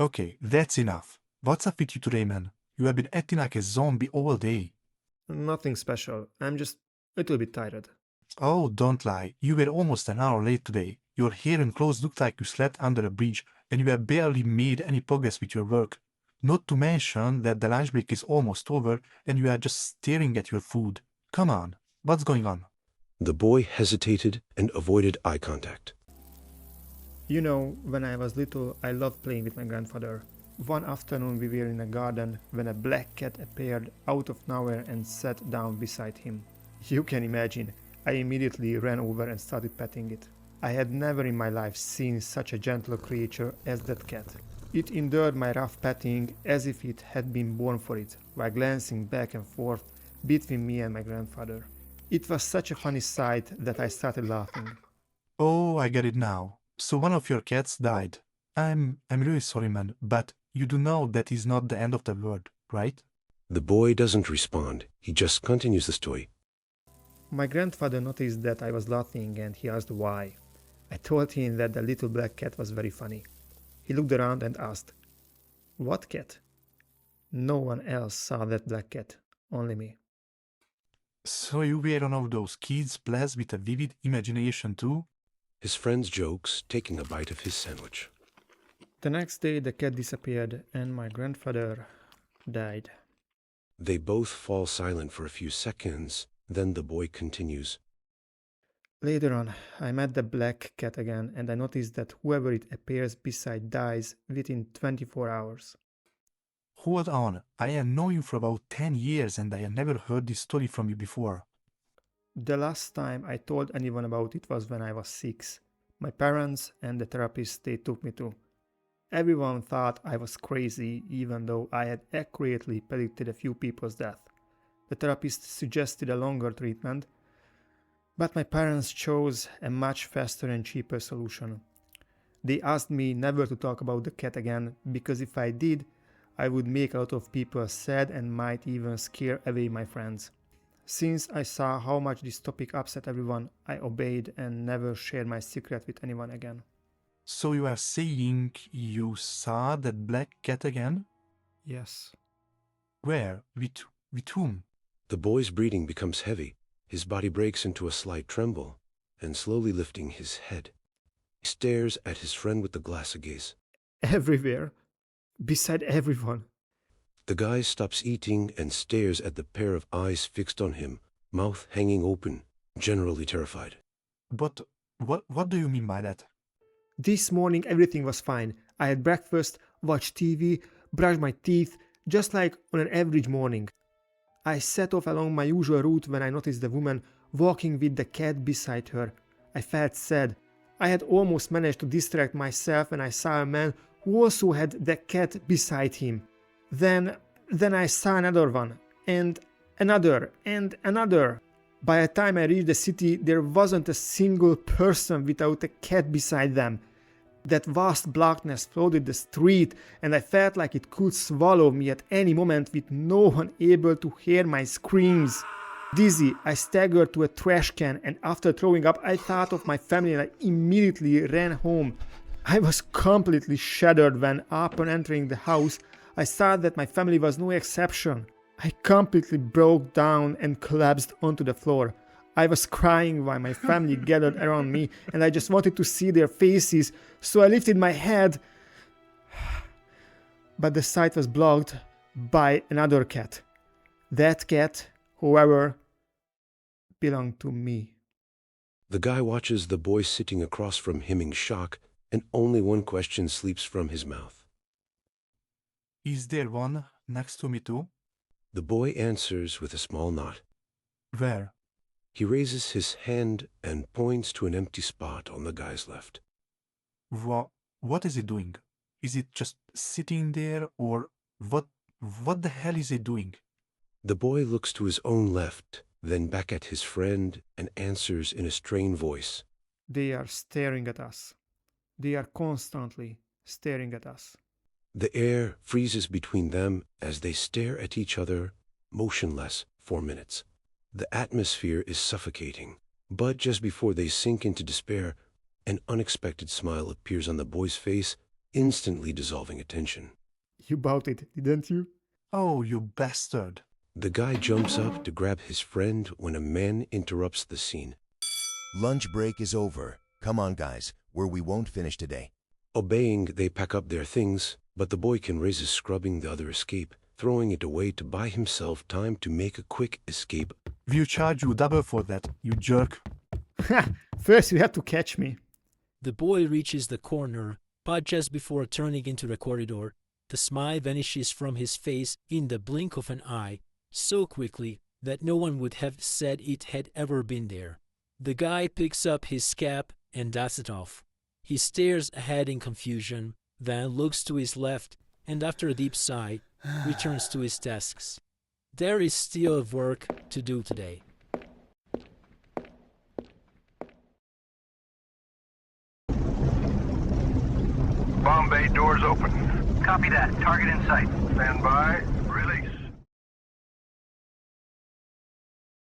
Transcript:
Okay, that's enough. What's up with you today, man? You have been acting like a zombie all day. Nothing special. I'm just a little bit tired. Oh, don't lie. You were almost an hour late today. Your hair and clothes looked like you slept under a bridge, and you have barely made any progress with your work. Not to mention that the lunch break is almost over, and you are just staring at your food. Come on, what's going on? The boy hesitated and avoided eye contact. You know, when I was little, I loved playing with my grandfather. One afternoon we were in a garden when a black cat appeared out of nowhere and sat down beside him. You can imagine, I immediately ran over and started petting it. I had never in my life seen such a gentle creature as that cat. It endured my rough petting as if it had been born for it, while glancing back and forth between me and my grandfather. It was such a funny sight that I started laughing. Oh, I get it now. So one of your cats died. I'm really sorry, man, but you do know that is not the end of the world, right? The boy doesn't respond. He just continues the story. My grandfather noticed that I was laughing and he asked why. I told him that the little black cat was very funny. He looked around and asked, "What cat?" No one else saw that black cat, only me. So you were one of those kids blessed with a vivid imagination too? His friend's jokes, taking a bite of his sandwich. The next day the cat disappeared and my grandfather died. They both fall silent for a few seconds, then the boy continues. Later on, I met the black cat again and I noticed that whoever it appears beside dies within 24 hours. Hold on, I have known you for about 10 years and I have never heard this story from you before. The last time I told anyone about it was when I was 6. My parents and the therapist they took me to. Everyone thought I was crazy even though I had accurately predicted a few people's death. The therapist suggested a longer treatment, but my parents chose a much faster and cheaper solution. They asked me never to talk about the cat again because if I did, I would make a lot of people sad and might even scare away my friends. Since I saw how much this topic upset everyone, I obeyed and never shared my secret with anyone again. So you are saying you saw that black cat again? Yes. Where? With whom? The boy's breathing becomes heavy. His body breaks into a slight tremble, and slowly lifting his head, he stares at his friend with the glass gaze. Everywhere. Beside everyone. The guy stops eating and stares at the pair of eyes fixed on him, mouth hanging open, generally terrified. But what do you mean by that? This morning everything was fine. I had breakfast, watched TV, brushed my teeth, just like on an average morning. I set off along my usual route when I noticed the woman walking with the cat beside her. I felt sad. I had almost managed to distract myself when I saw a man who also had the cat beside him. Then I saw another one, and another, and another. By the time I reached the city, there wasn't a single person without a cat beside them. That vast blackness flooded the street, and I felt like it could swallow me at any moment with no one able to hear my screams. Dizzy, I staggered to a trash can, and after throwing up, I thought of my family and I immediately ran home. I was completely shattered when, upon entering the house, I saw that my family was no exception. I completely broke down and collapsed onto the floor. I was crying while my family gathered around me and I just wanted to see their faces, so I lifted my head. But the sight was blocked by another cat. That cat, however, belonged to me. The guy watches the boy sitting across from him in shock, and only one question sleeps from his mouth. Is there one next to me too? The boy answers with a small nod. Where? He raises his hand and points to an empty spot on the guy's left. What is it doing? Is it just sitting there or what the hell is it doing? The boy looks to his own left, then back at his friend and answers in a strained voice. They are staring at us. They are constantly staring at us. The air freezes between them as they stare at each other, motionless, for minutes. The atmosphere is suffocating, but just before they sink into despair, an unexpected smile appears on the boy's face instantly dissolving attention. You bought it, didn't you? Oh, you bastard. The guy jumps up to grab his friend when a man interrupts the scene. Lunch break is over. Come on, guys, we won't finish today. Obeying, they pack up their things, but the boy can raise his scrubbing the other escape, throwing it away to buy himself time to make a quick escape. We'll charge you double for that, you jerk. Ha! First you had to catch me. The boy reaches the corner, but just before turning into the corridor, the smile vanishes from his face in the blink of an eye, so quickly that no one would have said it had ever been there. The guy picks up his cap and dusts it off. He stares ahead in confusion, then looks to his left, and after a deep sigh, returns to his tasks. There is still work to do today. Bomb bay doors open. Copy that. Target in sight. Stand by.